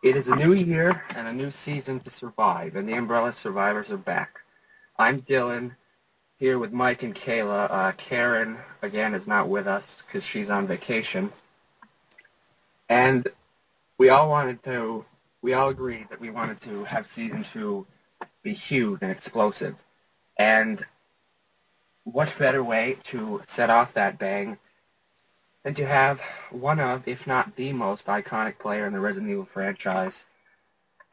It is a new year and a new season to survive, and the Umbrella Survivors are back. I'm Dylan, here with Mike and Kayla. Karen, again, is not with us because she's on vacation. And we all agreed that we wanted to have Season 2 be huge and explosive. And what better way to set off that bang than to have one of, if not the most iconic player in the Resident Evil franchise,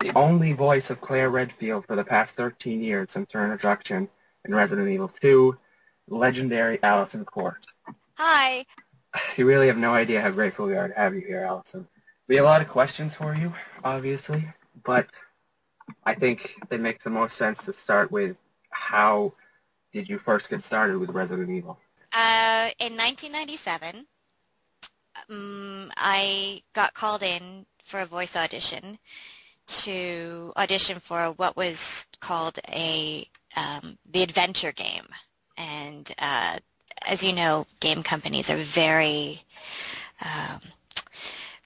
the only voice of Claire Redfield for the past 13 years since her introduction in Resident Evil 2, legendary Alyson Court. Hi. You really have no idea how grateful we are to have you here, Alyson. We have a lot of questions for you, obviously, but I think it makes the most sense to start with how did you first get started with Resident Evil? In 1997, I got called in for a voice audition to audition for what was called the adventure game. And as you know, game companies are very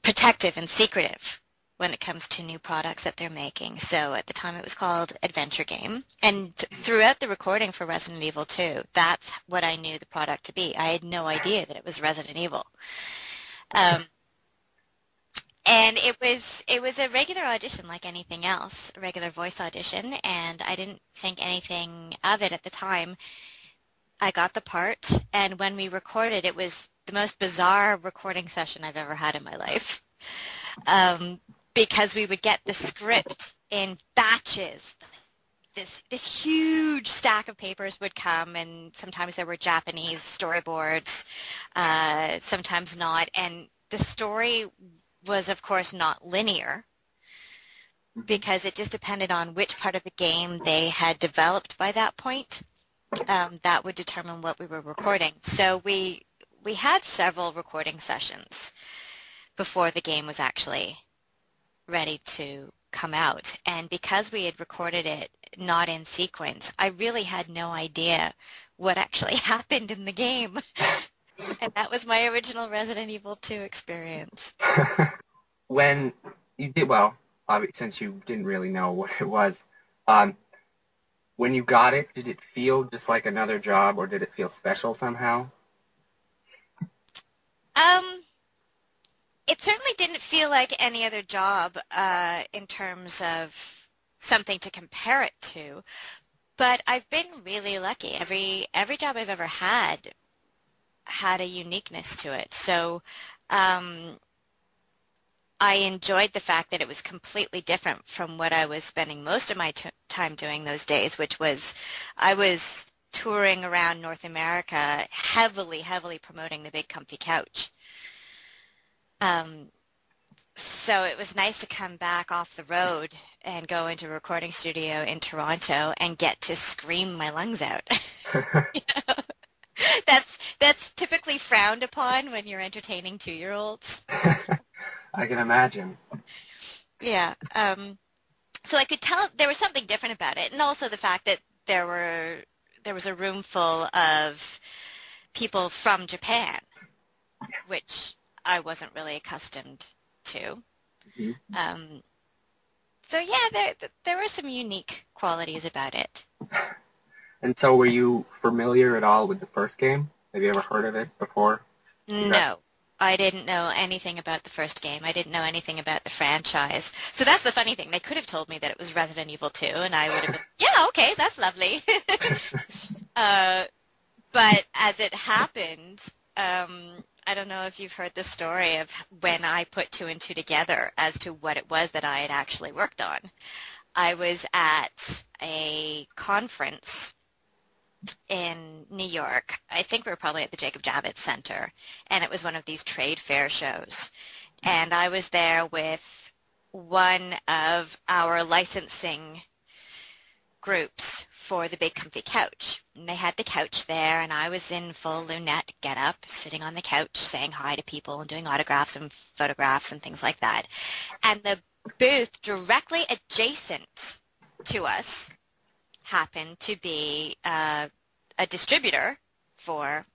protective and secretive when it comes to new products that they're making. So at the time it was called Adventure Game. And throughout the recording for Resident Evil 2, that's what I knew the product to be. I had no idea that it was Resident Evil. And it was a regular audition like anything else, a regular voice audition, and I didn't think anything of it at the time. I got the part, and when we recorded, it was the most bizarre recording session I've ever had in my life. Because we would get the script in batches. This huge stack of papers would come, and sometimes there were Japanese storyboards, sometimes not. And the story was, of course, not linear because it just depended on which part of the game they had developed by that point. That would determine what we were recording. So we had several recording sessions before the game was actually ready to come out. And because we had recorded it not in sequence, I really had no idea what actually happened in the game. And that was my original Resident Evil 2 experience. When you did, since you didn't really know what it was, when you got it, did it feel just like another job, or did it feel special somehow? It certainly didn't feel like any other job in terms of something to compare it to, but I've been really lucky. Every job I've ever had a uniqueness to it. So I enjoyed the fact that it was completely different from what I was spending most of my time doing those days, which was I was touring around North America heavily promoting the Big Comfy Couch. So it was nice to come back off the road and go into a recording studio in Toronto and get to scream my lungs out. You know? That's typically frowned upon when you're entertaining 2-year-olds. I can imagine. Yeah. So I could tell there was something different about it, and also the fact that there was a room full of people from Japan, which I wasn't really accustomed to. Mm-hmm. So yeah, there were some unique qualities about it. And so were you familiar at all with the first game? Have you ever heard of it before? No. I didn't know anything about the first game. I didn't know anything about the franchise. So that's the funny thing. They could have told me that it was Resident Evil 2, and I would have been, yeah, okay, that's lovely. But as it happened, I don't know if you've heard the story of when I put 2 and 2 together as to what it was that I had actually worked on. I was at a conference in New York. I think we were probably at the Jacob Javits Center, and it was one of these trade fair shows. And I was there with one of our licensing groups for the Big Comfy Couch. And they had the couch there, and I was in full lunette getup, sitting on the couch, saying hi to people and doing autographs and photographs and things like that. And the booth directly adjacent to us happened to be a distributor for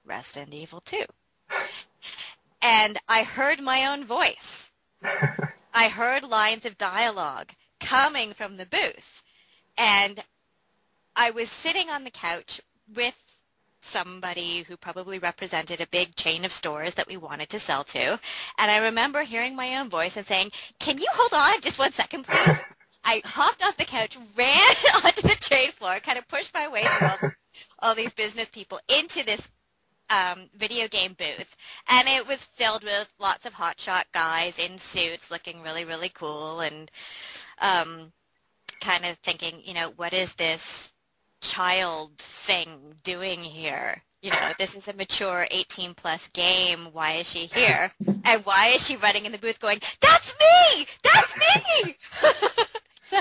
Resident Evil 2. And I heard my own voice. I heard lines of dialogue coming from the booth, and I was sitting on the couch with somebody who probably represented a big chain of stores that we wanted to sell to, and I remember hearing my own voice and saying, "Can you hold on just 1 second, please?" I hopped off the couch, ran onto the trade floor, kind of pushed my way through all these business people into this video game booth, and it was filled with lots of hotshot guys in suits looking really, really cool, and kind of thinking, what is this child thing doing here? This is a mature 18-plus game. Why is she here? And why is she running in the booth going, "That's me! That's me!" So,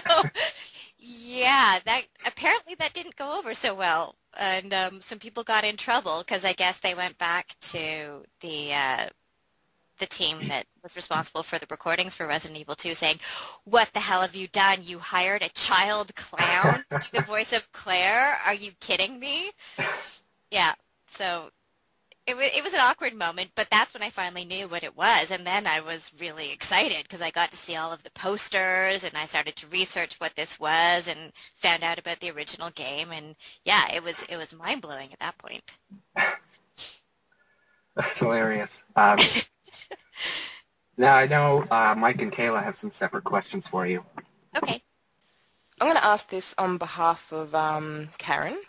yeah, apparently that didn't go over so well. And some people got in trouble because I guess they went back to the team that was responsible for the recordings for Resident Evil 2 saying, "What the hell have you done? You hired a child clown to do the voice of Claire? Are you kidding me?" Yeah, so it was an awkward moment, but that's when I finally knew what it was, and then I was really excited because I got to see all of the posters, and I started to research what this was and found out about the original game, and yeah, it was mind-blowing at that point. That's hilarious. Now I know Mike and Kayla have some separate questions for you. Okay. I'm going to ask this on behalf of Karen.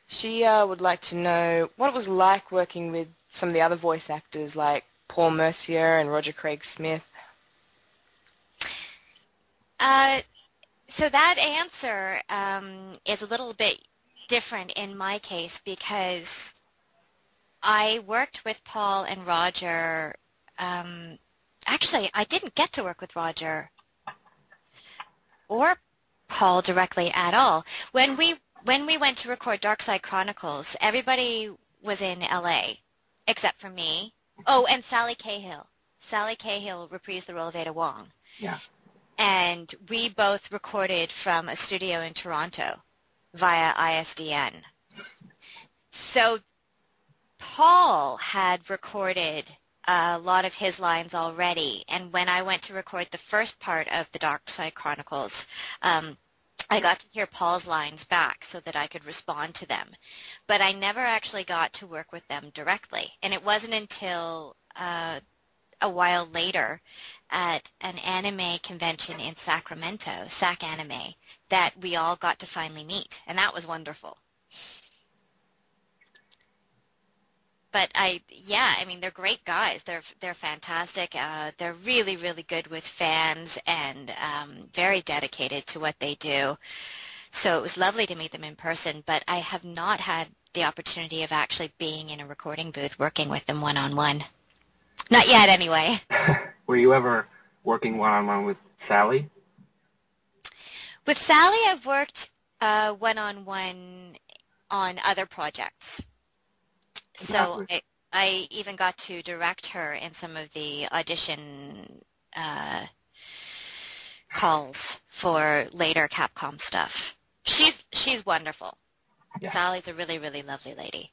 She would like to know what it was like working with some of the other voice actors like Paul Mercier and Roger Craig Smith. So that answer is a little bit different in my case because I worked with Paul and Roger. Actually, I didn't get to work with Roger or Paul directly at all. When we went to record Darkside Chronicles, everybody was in L.A. except for me. Oh, and Sally Cahill. Sally Cahill reprised the role of Ada Wong. Yeah. And we both recorded from a studio in Toronto via ISDN. So Paul had recorded a lot of his lines already, and when I went to record the first part of the Darkside Chronicles, I got to hear Paul's lines back so that I could respond to them. But I never actually got to work with them directly. And it wasn't until a while later at an anime convention in Sacramento, SAC Anime, that we all got to finally meet. And that was wonderful. But they're great guys. They're fantastic. They're really, really good with fans and very dedicated to what they do. So it was lovely to meet them in person, but I have not had the opportunity of actually being in a recording booth working with them one-on-one. Not yet, anyway. Were you ever working one-on-one with Sally? With Sally, I've worked one-on-one on other projects. So I even got to direct her in some of the audition calls for later Capcom stuff. She's wonderful. Yeah. Sally's a really, really lovely lady.